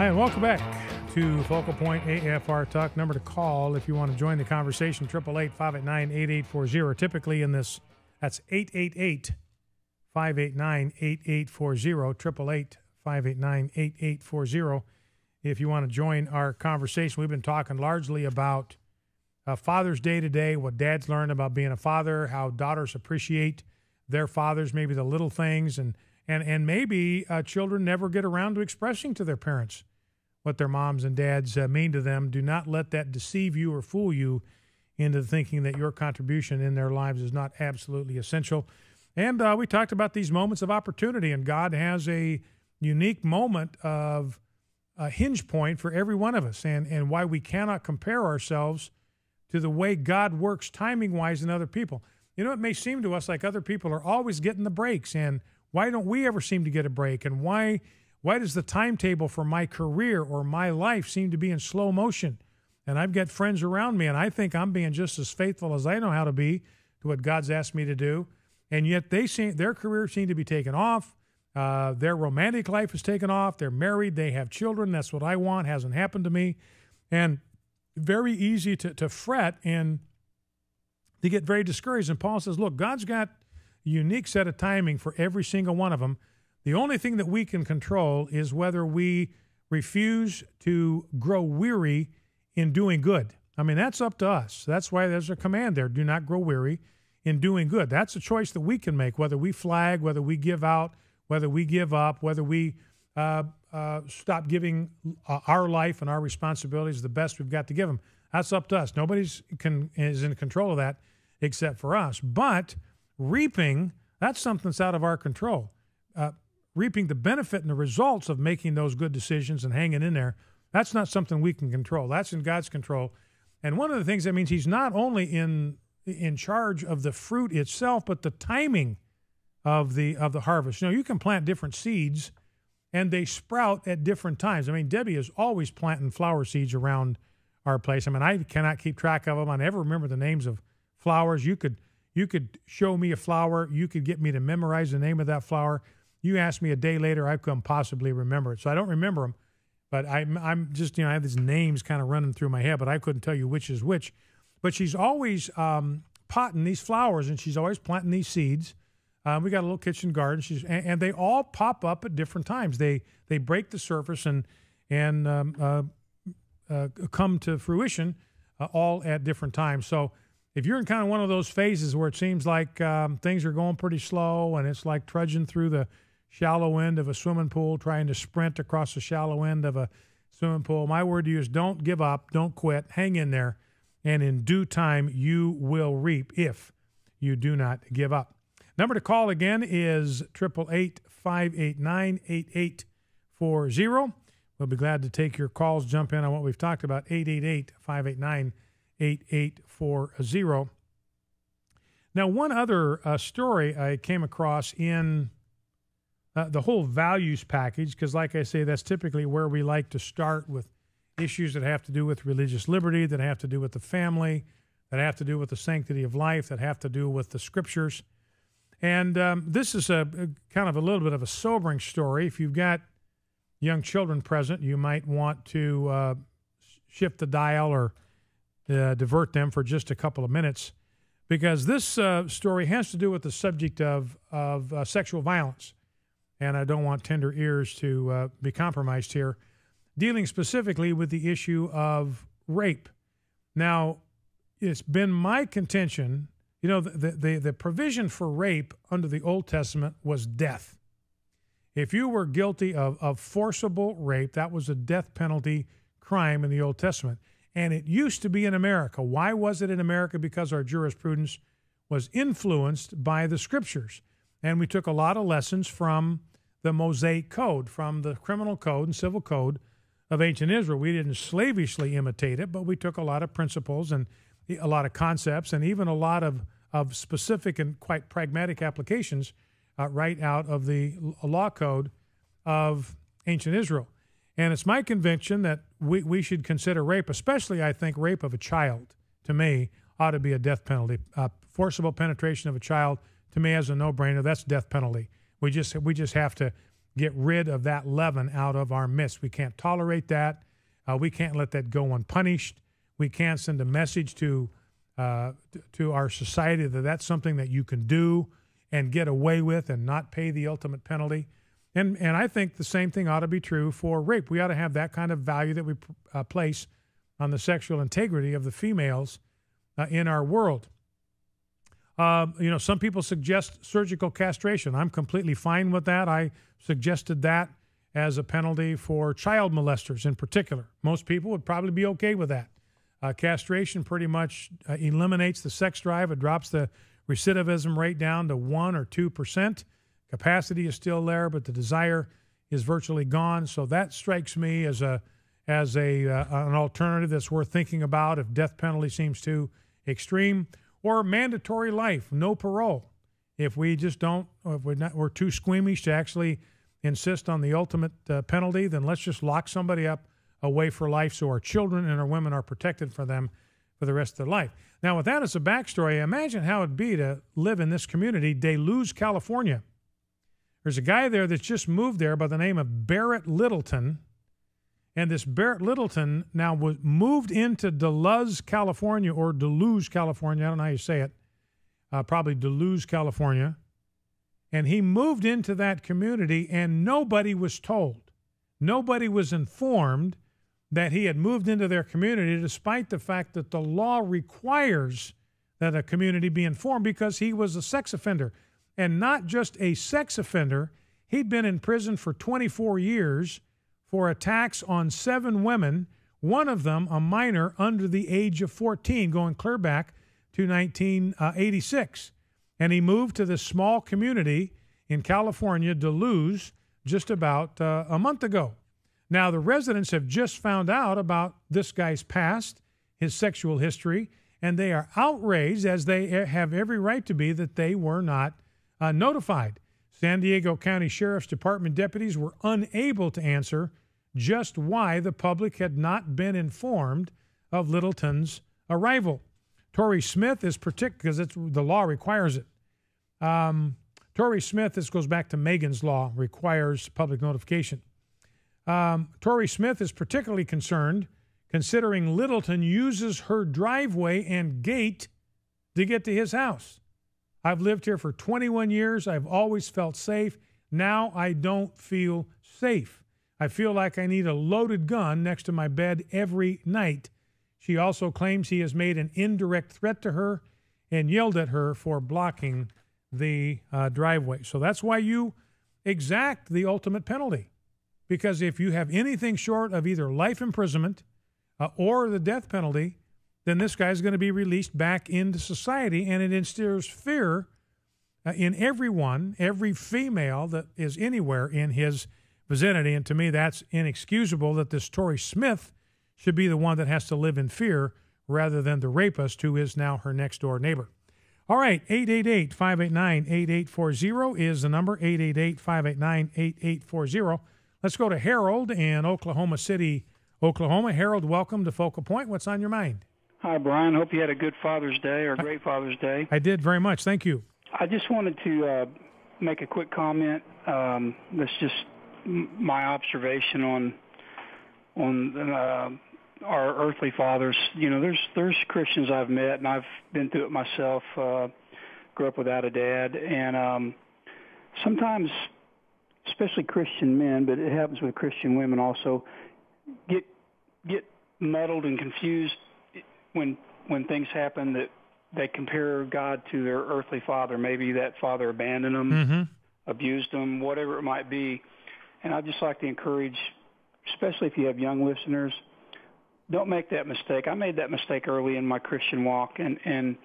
Hi, and welcome back to Focal Point AFR Talk. Number to call if you want to join the conversation, 888-589-8840. Typically in this, that's 888-589-8840, 888-589-8840. If you want to join our conversation, we've been talking largely about Father's Day today, what dads learn about being a father, how daughters appreciate their fathers, maybe the little things, and maybe children never get around to expressing to their parents what their moms and dads mean to them. Do not let that deceive you or fool you into thinking that your contribution in their lives is not absolutely essential. And we talked about these moments of opportunity, and God has a unique moment of a hinge point for every one of us, and why we cannot compare ourselves to the way God works timing-wise in other people. You know, it may seem to us like other people are always getting the breaks, and why don't we ever seem to get a break? And why does the timetable for my career or my life seem to be in slow motion? And I've got friends around me, and I think I'm being just as faithful as I know how to be to what God's asked me to do. And yet their careers seem to be taken off. Their romantic life is taken off. They're married. They have children. That's what I want. Hasn't happened to me. And very easy to fret and to get very discouraged. And Paul says, look, God's got a unique set of timing for every single one of them. The only thing that we can control is whether we refuse to grow weary in doing good. I mean, that's up to us. That's why there's a command there. Do not grow weary in doing good. That's a choice that we can make, whether we flag, whether we give out, whether we give up, whether we stop giving our life and our responsibilities the best we've got to give them. That's up to us. Nobody is in control of that except for us. But reaping, that's something that's out of our control. Reaping the benefit and the results of making those good decisions and hanging in there, that's not something we can control. That's in God's control. And one of the things that means he's not only in charge of the fruit itself, but the timing of the harvest. You know, you can plant different seeds and they sprout at different times. I mean, Debbie is always planting flower seeds around our place. I mean, I cannot keep track of them. I never remember the names of flowers. You could show me a flower. You could get me to memorize the name of that flower. You ask me a day later, I couldn't possibly remember it. So I don't remember them, but I'm just, I have these names kind of running through my head, but I couldn't tell you which is which. But she's always potting these flowers, and she's always planting these seeds. We got a little kitchen garden. And they all pop up at different times. They break the surface and come to fruition all at different times. So if you're in kind of one of those phases where it seems like things are going pretty slow and it's like trudging through the shallow end of a swimming pool, trying to sprint across the shallow end of a swimming pool, my word to you is don't give up, don't quit, hang in there, and in due time you will reap if you do not give up. Number to call again is 888-589-8840. We'll be glad to take your calls, jump in on what we've talked about, 888-589-8840. Now, one other story I came across in the whole values package, because like I say, that's typically where we like to start with issues that have to do with religious liberty, that have to do with the family, that have to do with the sanctity of life, that have to do with the scriptures. And this is a kind of a little bit of a sobering story. If you've got young children present, you might want to shift the dial or divert them for just a couple of minutes, because this story has to do with the subject of sexual violence. And I don't want tender ears to be compromised here, dealing specifically with the issue of rape. Now, it's been my contention, the provision for rape under the Old Testament was death. If you were guilty of forcible rape, that was a death penalty crime in the Old Testament. And it used to be in America. Why was it in America? Because our jurisprudence was influenced by the scriptures. And we took a lot of lessons from the Mosaic Code, from the criminal code and civil code of ancient Israel. We didn't slavishly imitate it, but we took a lot of principles and a lot of concepts and even a lot of specific and quite pragmatic applications right out of the law code of ancient Israel. And it's my conviction that we should consider rape, especially, I think, rape of a child, to me, ought to be a death penalty. Forcible penetration of a child, to me, as a no-brainer, that's death penalty. We just have to get rid of that leaven out of our midst. We can't tolerate that. We can't let that go unpunished. We can't send a message to our society that that's something that you can do and get away with and not pay the ultimate penalty. And I think the same thing ought to be true for rape. We ought to have that kind of value that we place on the sexual integrity of the females in our world. Some people suggest surgical castration. I'm completely fine with that. I suggested that as a penalty for child molesters in particular. Most people would probably be okay with that. Castration pretty much eliminates the sex drive. It drops the recidivism rate down to 1 or 2%. Capacity is still there, but the desire is virtually gone. So that strikes me as an alternative that's worth thinking about if death penalty seems too extreme, or mandatory life, no parole. If we just don't, if we're too squeamish to actually insist on the ultimate penalty, then let's just lock somebody up away for life so our children and our women are protected for them for the rest of their life. Now, with that as a backstory, imagine how it'd be to live in this community, Deluz, California. There's a guy there that's just moved there by the name of Barrett Littleton, and this Barrett Littleton now was moved into Deluz, California, or Deluz, California. I don't know how you say it. Probably Deluz, California. And he moved into that community, and nobody was told. Nobody was informed that he had moved into their community, despite the fact that the law requires that a community be informed, because he was a sex offender. And not just a sex offender, he'd been in prison for 24 years for attacks on 7 women, one of them a minor under the age of 14, going clear back to 1986. And he moved to this small community in California, Deluz, just about a month ago. Now, the residents have just found out about this guy's past, his sexual history, and they are outraged, as they have every right to be, that they were not notified. San Diego County Sheriff's Department deputies were unable to answer just why the public had not been informed of Littleton's arrival. Torrey Smith is particular, because the law requires it. Torrey Smith, this goes back to Megan's law, requires public notification. Torrey Smith is particularly concerned considering Littleton uses her driveway and gate to get to his house. I've lived here for 21 years. I've always felt safe. Now I don't feel safe. I feel like I need a loaded gun next to my bed every night. She also claims he has made an indirect threat to her and yelled at her for blocking the driveway. So that's why you exact the ultimate penalty. Because if you have anything short of either life imprisonment or the death penalty, then this guy's going to be released back into society, and it instills fear in everyone, every female that is anywhere in his vicinity. And to me, that's inexcusable that this Torrey Smith should be the one that has to live in fear rather than the rapist who is now her next-door neighbor. All right, 888-589-8840 is the number, 888-589-8840. Let's go to Harold in Oklahoma City, Oklahoma. Harold, welcome to Focal Point. What's on your mind? Hi, Brian. Hope you had a good Father's Day or a great Father's Day. I did very much. Thank you. I just wanted to make a quick comment. That's just my observation on our earthly fathers. You know, there's Christians I've met, and I've been through it myself. Grew up without a dad, and sometimes, especially Christian men, but it happens with Christian women also, get muddled and confused when things happen that they compare God to their earthly father. Maybe that father abandoned them, abused them, whatever it might be. And I'd just like to encourage, especially if you have young listeners, don't make that mistake. I made that mistake early in my Christian walk, and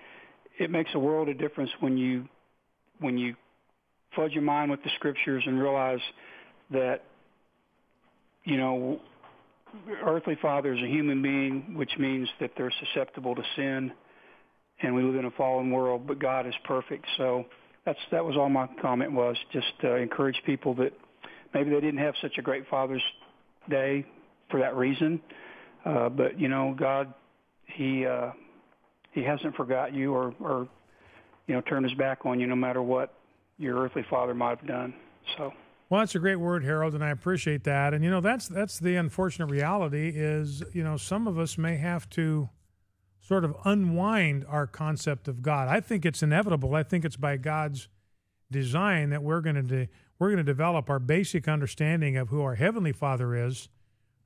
it makes a world of difference when you flood your mind with the Scriptures and realize that, you know, earthly father is a human being, which means that they're susceptible to sin, and we live in a fallen world, but God is perfect. So that was all my comment was, just encourage people that maybe they didn't have such a great Father's Day for that reason, but, you know, God, He hasn't forgot you or you know, turned His back on you no matter what your earthly father might have done. So Well, that's a great word, Harold, and I appreciate that. And, that's the unfortunate reality is, some of us may have to sort of unwind our concept of God. I think it's inevitable. I think it's by God's design that we're going to develop our basic understanding of who our Heavenly Father is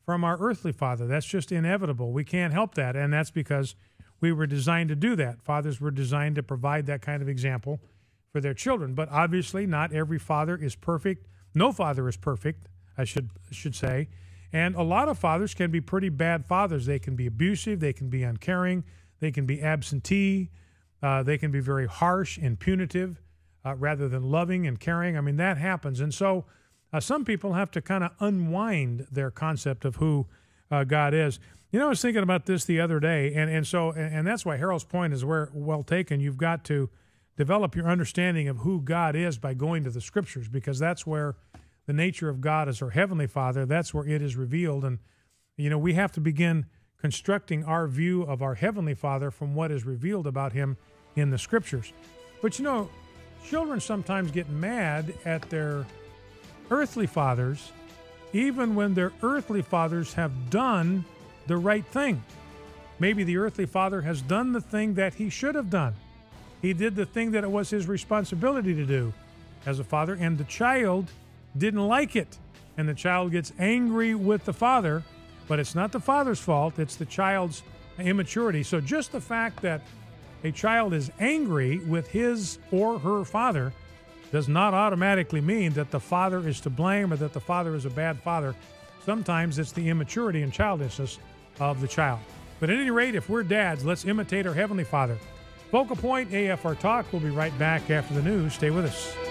from our earthly father. That's just inevitable. We can't help that, and that's because we were designed to do that. Fathers were designed to provide that kind of example for their children. But obviously, not every father is perfect. No father is perfect, I should say. And a lot of fathers can be pretty bad fathers. They can be abusive. They can be uncaring. They can be absentee. They can be very harsh and punitive rather than loving and caring. I mean, that happens. And so some people have to kind of unwind their concept of who God is. I was thinking about this the other day, and that's why Harold's point is well taken. You've got to develop your understanding of who God is by going to the Scriptures, because that's where the nature of God as our Heavenly Father, that's where it is revealed. And, we have to begin constructing our view of our Heavenly Father from what is revealed about Him in the Scriptures. But, children sometimes get mad at their earthly fathers, even when their earthly fathers have done the right thing. Maybe the earthly father has done the thing that he should have done. He did the thing that it was his responsibility to do as a father, and the child didn't like it. And the child gets angry with the father, but it's not the father's fault, it's the child's immaturity. So just the fact that a child is angry with his or her father does not automatically mean that the father is to blame or that the father is a bad father. Sometimes it's the immaturity and childishness of the child. But at any rate, if we're dads, let's imitate our Heavenly Father. Focal Point AFR Talk. We'll be right back after the news. Stay with us.